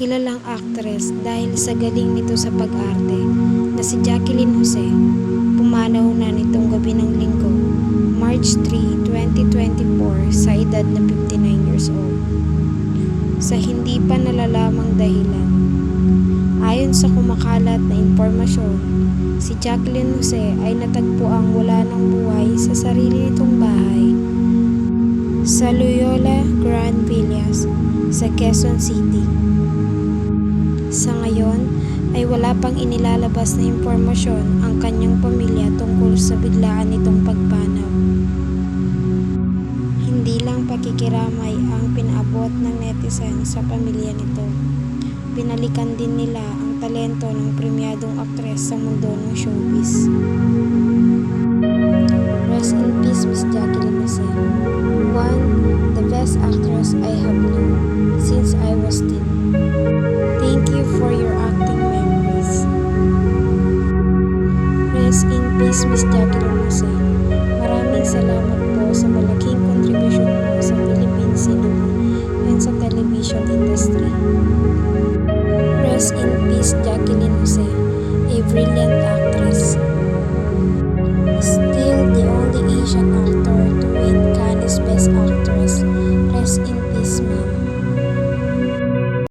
kilalang actress dahil sa galing nito sa pag-arte na si Jacqueline Jose, pumanaw na nitong gabi ng Linggo, March 3, 2024 sa edad na 59 years old. Sa hindi pa nalalamang dahilan. Ayon sa kumakalat na impormasyon, si Jacqueline Jose ay natagpuang wala ng buhay sa sarili nitong bahay sa Loyola Grand Villas sa Quezon City. Sa ngayon ay wala pang inilalabas na impormasyon ang kanyang pamilya tungkol sa biglaan nitong pagpanaw. Hindi lang pakikiramay ang pinaabot ng netizen sa pamilya nito. Binalikan din nila ang talento ng premyadong aktres sa mundo ng showbiz. Rest in peace, Miss Jacqueline Jose. One, the best actress I have known since I was teen. Thank you for your acting memories. Rest in peace, Miss Jacqueline Jose. Maraming salamat po sa malaking kontribusyon mo sa Philippine cinema and sa television industry. Rest in peace, Jacqueline Jose, a brilliant actress.